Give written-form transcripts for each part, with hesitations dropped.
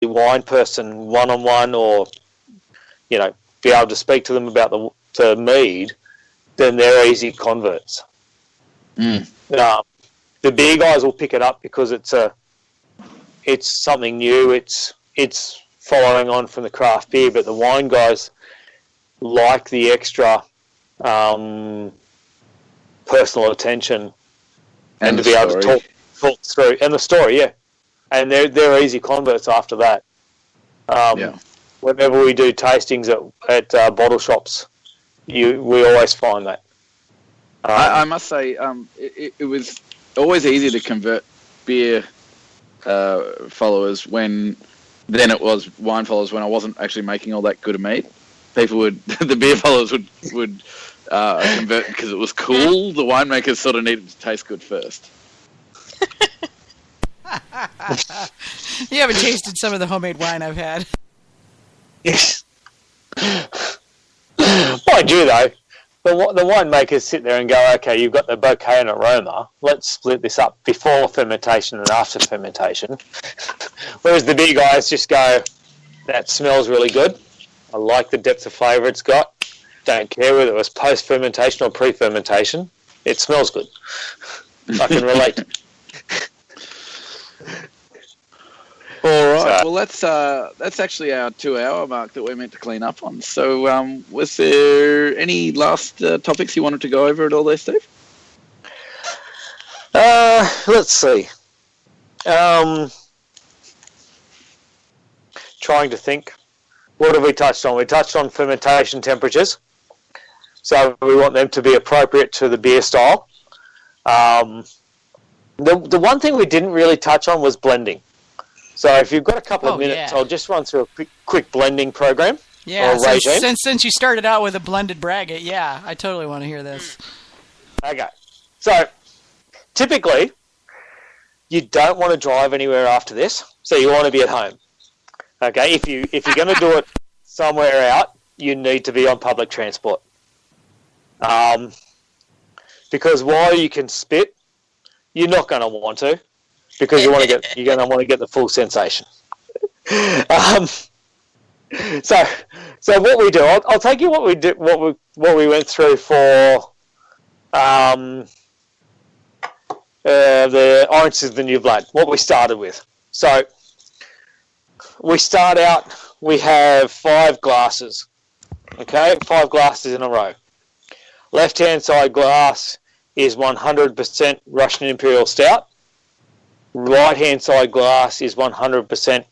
wine person one-on-one, or, you know, be able to speak to them about the mead, then they're easy converts. The beer guys will pick it up because it's something new. It's following on from the craft beer, but the wine guys like the extra personal attention and to be able to talk through, and the story, yeah. And they're easy converts after that. Whenever we do tastings at bottle shops, we always find that. I must say, it was always easy to convert beer followers than it was wine followers when I wasn't actually making all that good a mead. The beer followers would convert because it was cool. The winemakers sort of needed to taste good first. You haven't tasted some of the homemade wine I've had. Yes. Mind you, though, the winemakers sit there and go, okay, you've got the bouquet and aroma. Let's split this up before fermentation and after fermentation. Whereas the beer guys just go, that smells really good. I like the depth of flavour it's got. Don't care whether it was post-fermentation or pre-fermentation. It smells good. I can relate. All right. Well, that's actually our 2-hour mark that we're meant to clean up on. So, was there any last topics you wanted to go over at all there, Steve? Let's see. Trying to think. What have we touched on? We touched on fermentation temperatures. So we want them to be appropriate to the beer style. The one thing we didn't really touch on was blending. So if you've got a couple of minutes, I'll just run through a quick blending program. Yeah, since you started out with a blended braggot, yeah, I totally want to hear this. Okay. So typically, you don't want to drive anywhere after this, so you want to be at home. Okay, if you're going to do it somewhere out, you need to be on public transport. Because while you can spit, you're not going to want to, because you're going to want to get the full sensation. So what we do, I'll take you what we went through for the Orange is the New Blood. What we started with. So we start out. We have 5 glasses. Okay, 5 glasses in a row. Left-hand side glass is 100% Russian Imperial Stout. Right-hand side glass is 100%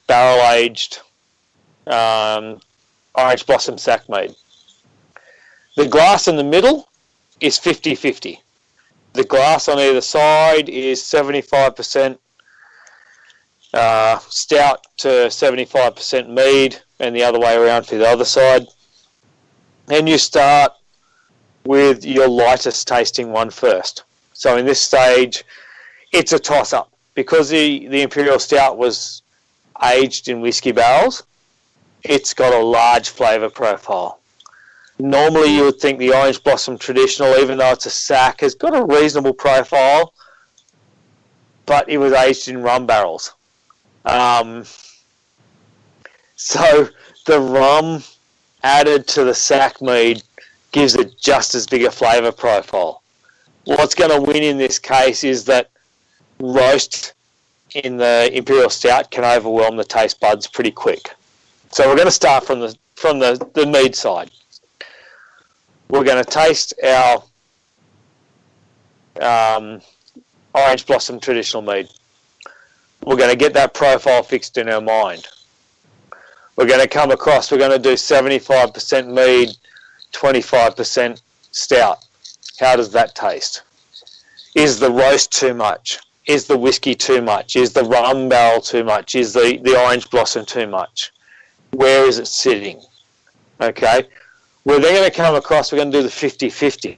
barrel-aged Orange Blossom Sack Mead. The glass in the middle is 50-50. The glass on either side is 75% stout to 75% mead, and the other way around for the other side. And you start with your lightest tasting one first. So in this stage, it's a toss-up. Because the Imperial Stout was aged in whiskey barrels, it's got a large flavour profile. Normally you would think the Orange Blossom Traditional, even though it's a sack, has got a reasonable profile, but it was aged in rum barrels. So the rum added to the sack mead gives it just as big a flavour profile. What's going to win in this case is that roast in the Imperial Stout can overwhelm the taste buds pretty quick. So we're going to start from the mead side. We're going to taste our Orange Blossom Traditional Mead. We're going to get that profile fixed in our mind. We're going to come across, we're going to do 75% mead, 25% stout. How does that taste? Is the roast too much? Is the whiskey too much? Is the rum barrel too much? Is the Orange Blossom too much? Where is it sitting? Okay. We're then going to come across, we're going to do the 50-50.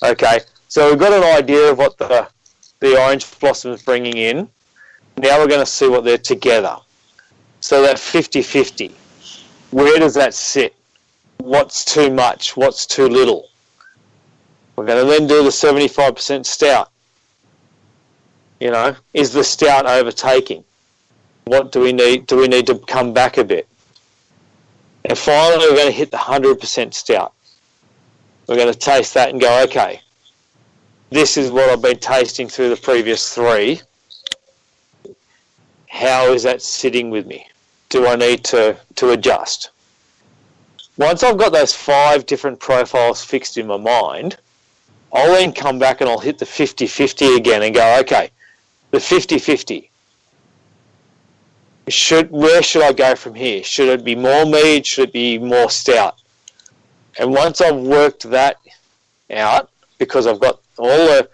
Okay. So we've got an idea of what the Orange Blossom is bringing in. Now we're going to see what they're together. So that 50-50, where does that sit? What's too much? What's too little? We're going to then do the 75% stout. You know, is the stout overtaking? What do we need? Do we need to come back a bit? And finally, we're going to hit the 100% stout. We're going to taste that and go, okay, this is what I've been tasting through the previous 3. How is that sitting with me? Do I need to adjust? Once I've got those 5 different profiles fixed in my mind, I'll then come back and I'll hit the 50-50 again and go, okay, the 50-50. Where should I go from here? Should it be more mead? Should it be more stout? And once I've worked that out, because I've got all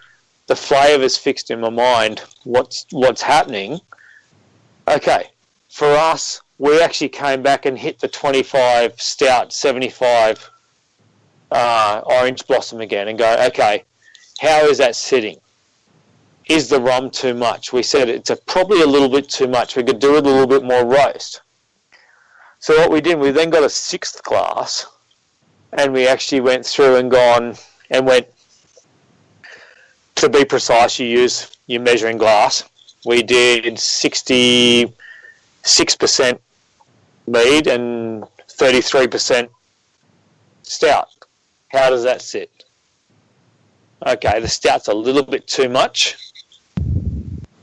the flavours fixed in my mind, what's happening, okay, for us, we actually came back and hit the 25 stout, 75 orange blossom again and go, okay, how is that sitting? Is the rum too much? We said it's probably a little bit too much. We could do it a little bit more roast. So what we did, we then got a 6th glass, and we actually went through and went, to be precise, you use your measuring glass. We did 66% mead and 33% stout. How does that sit? Okay, the stout's a little bit too much.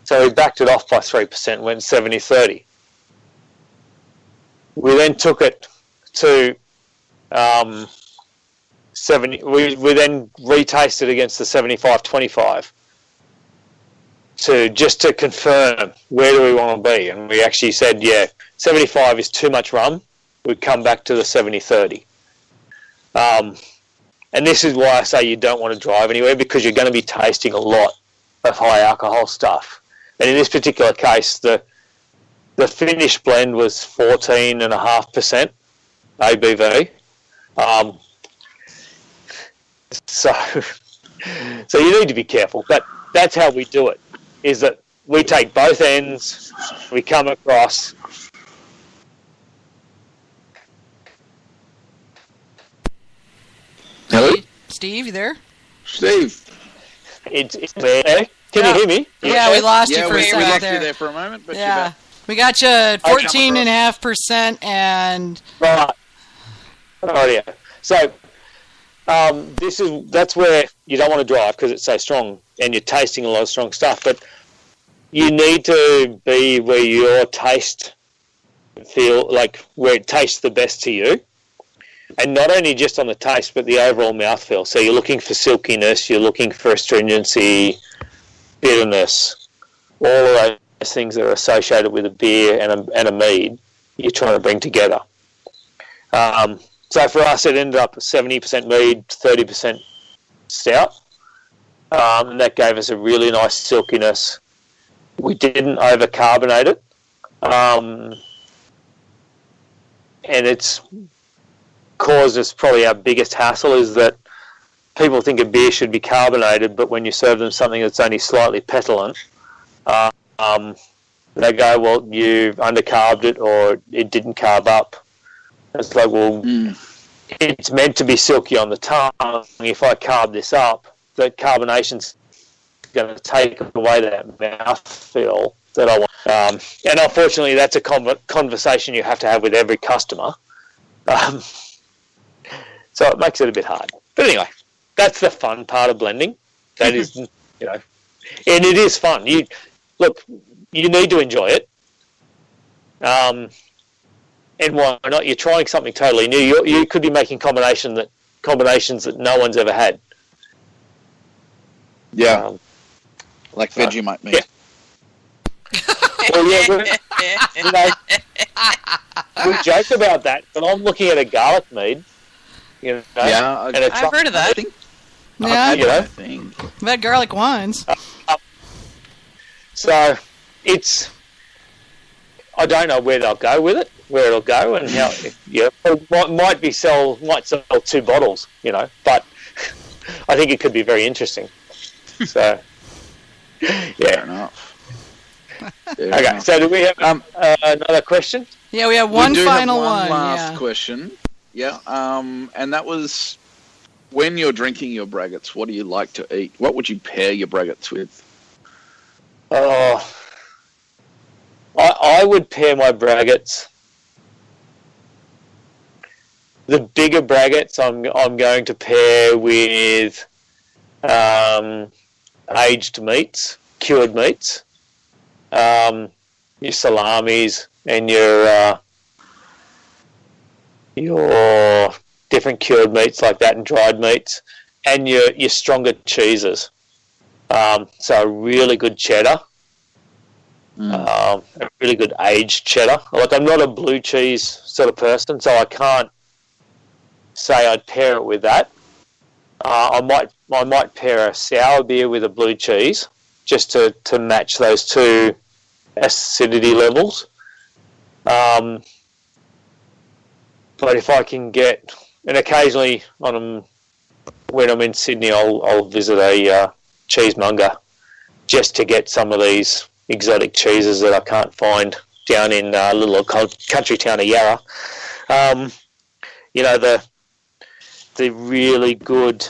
So we backed it off by 3%, went 70-30. We then took it to 70. We then retasted against the 75-25 to confirm where do we want to be. And we actually said, yeah, 75 is too much rum. We'd come back to the 70-30. And this is why I say you don't want to drive anywhere, because you're going to be tasting a lot of high alcohol stuff. And in this particular case, the finished blend was 14.5% ABV. So you need to be careful. But that's how we do it, is that we take both ends, we come across. Hello? Steve, you there? Steve. It's there. Can you hear me? Yeah, we lost you for a second we lost there. you there for a moment, but Yeah. you're back. We got you at 14.5% and... Right. Oh, yeah. So that's where you don't want to drive, because it's so strong and you're tasting a lot of strong stuff. But you need to be where your taste feel like where it tastes the best to you. And not only just on the taste, but the overall mouthfeel. So you're looking for silkiness, you're looking for astringency, bitterness, all of those things that are associated with a beer and a mead you're trying to bring together. So for us, it ended up 70% mead, 30% stout. And that gave us a really nice silkiness. We didn't over-carbonate it. And it's caused us probably our biggest hassle, is that people think a beer should be carbonated, but when you serve them something that's only slightly petulant, they go, well, you've undercarbed it, or it didn't carb up. It's like, well, it's meant to be silky on the tongue. If I carb this up, the carbonation's going to take away that mouthfeel that I want. And unfortunately, that's a conversation you have to have with every customer. So it makes it a bit hard. But anyway, that's the fun part of blending. That is, and it is fun. You need to enjoy it. And why not? You're trying something totally new. You could be making combinations that no one's ever had. Yeah. Like Vegemite meat. Yeah. Well, we joke about that, but I'm looking at a garlic mead. Yeah, I've heard of that. Yeah, I've had garlic wines. So it's, I don't know where they'll go with it, where it'll go, and how. Might sell 2 bottles, but I think it could be very interesting. So, yeah. Fair enough. Okay, so do we have another question? Yeah, we have one final one. one. Last question. Yeah, and that was, when you're drinking your braggots, what do you like to eat? What would you pair your braggots with? Oh, I would pair my braggots. The bigger braggots I'm going to pair with aged meats, cured meats, your salamis and your different cured meats like that, and dried meats, and your stronger cheeses. So a really good cheddar, a really good aged cheddar. Like, I'm not a blue cheese sort of person, so I can't say I'd pair it with that. I might pair a sour beer with a blue cheese just to match those two acidity levels. But if I can get, and occasionally when I'm in Sydney, I'll visit a cheesemonger just to get some of these exotic cheeses that I can't find down in little country town of Yarra. The really good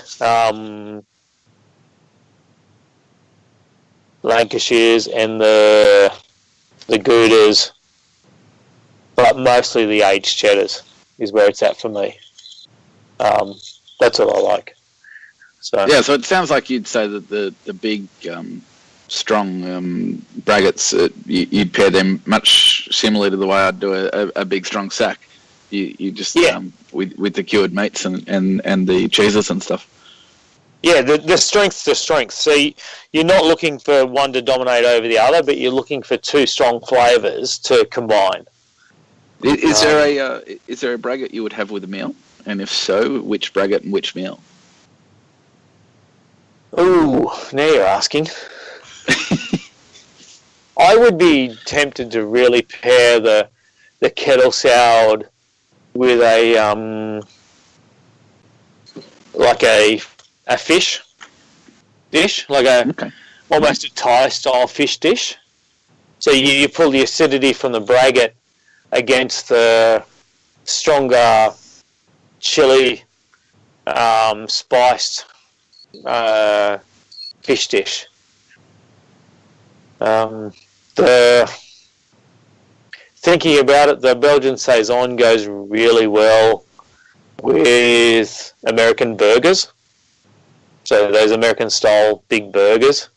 Lancashires and the Goudas, but mostly the aged cheddars is where it's at for me. That's what I like. So it sounds like you'd say that the big, strong braggots, you'd pair them much similar to the way I'd do a big, strong sack. You just with the cured meats and the cheeses and stuff. Yeah, the strength's the strength. See, you're not looking for one to dominate over the other, but you're looking for two strong flavours to combine. Is there a braggot you would have with a meal? And if so, which braggot and which meal? Ooh, now you're asking. I would be tempted to really pair the kettle soured with a like a fish dish, like almost a Thai style fish dish. So you pull the acidity from the braggot against the stronger chili spiced fish dish. Thinking about it, the Belgian Saison goes really well with American burgers. So those American style big burgers.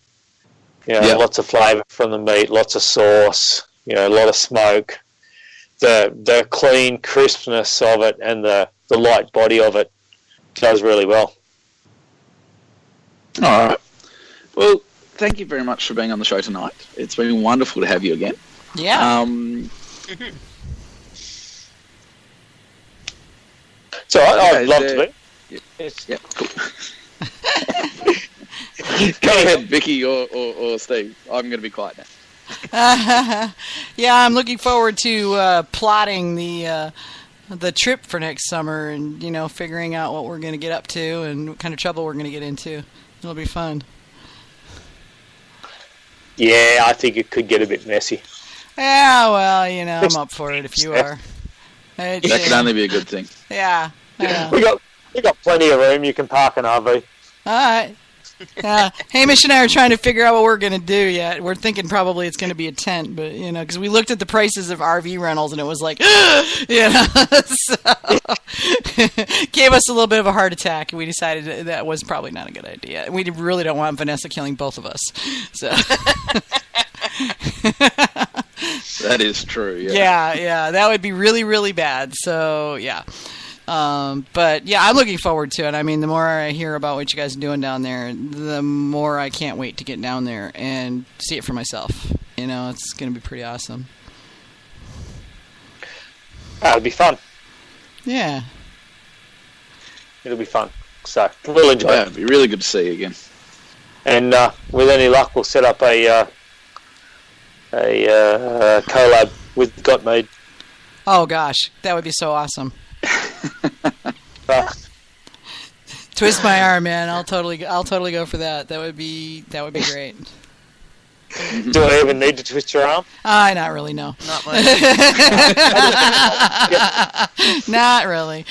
Lots of flavour from the meat, lots of sauce, a lot of smoke. The clean crispness of it and the light body of it does really well. All right. Well, thank you very much for being on the show tonight. It's been wonderful to have you again. Yeah. So I'd love to be. Yeah, cool. Go ahead, Vicky or Steve. I'm going to be quiet now. Yeah, I'm looking forward to plotting the trip for next summer, and figuring out what we're going to get up to and what kind of trouble we're going to get into. It'll be fun. Yeah, I think it could get a bit messy. Yeah, well, I'm up for it if you are. That can only be a good thing. Yeah. We got plenty of room. You can park an RV. All right. Hamish and I are trying to figure out what we're going to do yet. We're thinking probably it's going to be a tent, but, because we looked at the prices of RV rentals and it was like, so gave us a little bit of a heart attack, and we decided that was probably not a good idea. We really don't want Vanessa killing both of us. So. That is true, Yeah, that would be really, really bad. So, yeah. But yeah, I'm looking forward to it. I mean, the more I hear about what you guys are doing down there, the more I can't wait to get down there and see it for myself. It's going to be pretty awesome. It'll be fun. Yeah. It'll be fun. So, we'll enjoy it. It'll be really good to see you again. And with any luck, we'll set up a collab with Got Mead. Oh gosh, that would be so awesome. Twist my arm, man. I'll totally go for that. That would be great. Do I even need to twist your arm? Not really, no. Not much. Not really.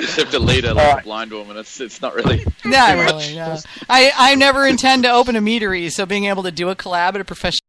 Except a leader like a blind woman. It's not really. Not really. No. I never intend to open a meadery, so being able to do a collab at a professional